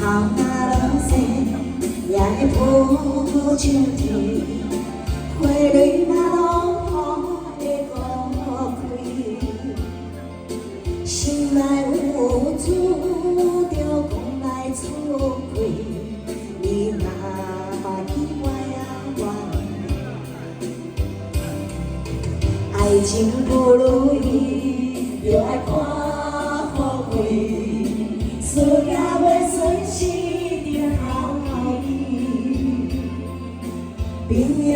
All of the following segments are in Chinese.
若拢生，也会抱像天，花蕊若拢破会孤开，心内有主着讲来出开，你若意外我爱情不如意，就爱看富贵，事业袂顺时就头伊，朋友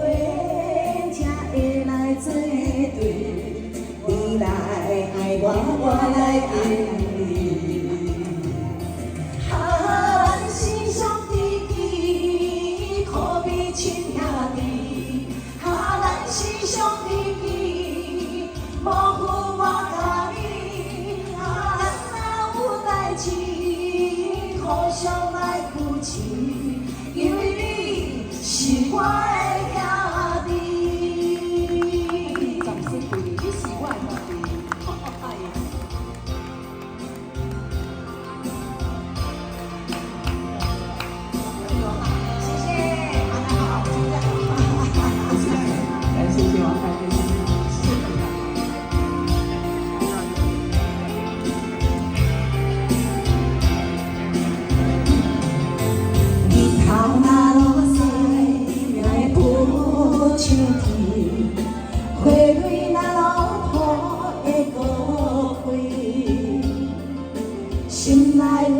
缘才会来作对，你来爱我，我来爱你。咱是兄弟，可比亲兄弟。咱是兄弟，无负我甲你。咱若有代志，互相来扶持，因为你是我的兄弟。掌声鼓励，你是我的兄弟。谢谢，大家好，谢谢王台先生，谢谢大家。日头若落西，也会抱像天，花蕊若落破会孤开，心内有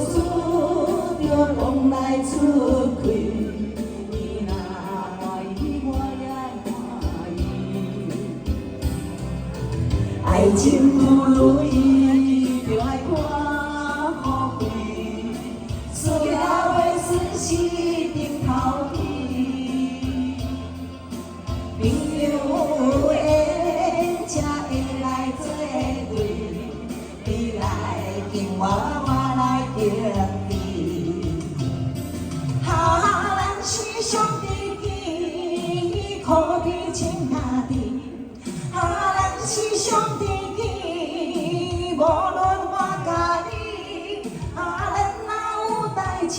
事着讲来出开，你若欢喜我也欢喜，爱情不如意就爱看富贵，事业袂顺时顶头皮，朋友缘才会来作对，你来敬我，我来敬你。咱是兄弟，可比亲兄弟。咱是兄弟，无论我甲你。咱若有代志，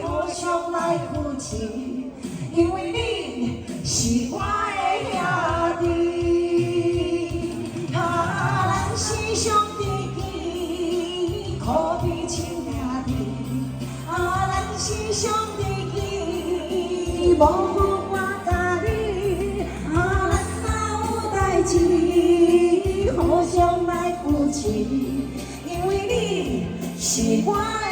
互相来扶持，因为你是我的兄弟。咱是兄弟，可比亲兄弟。咱是兄弟，无负我甲你。咱若有代志，互相来扶持，因为你是我的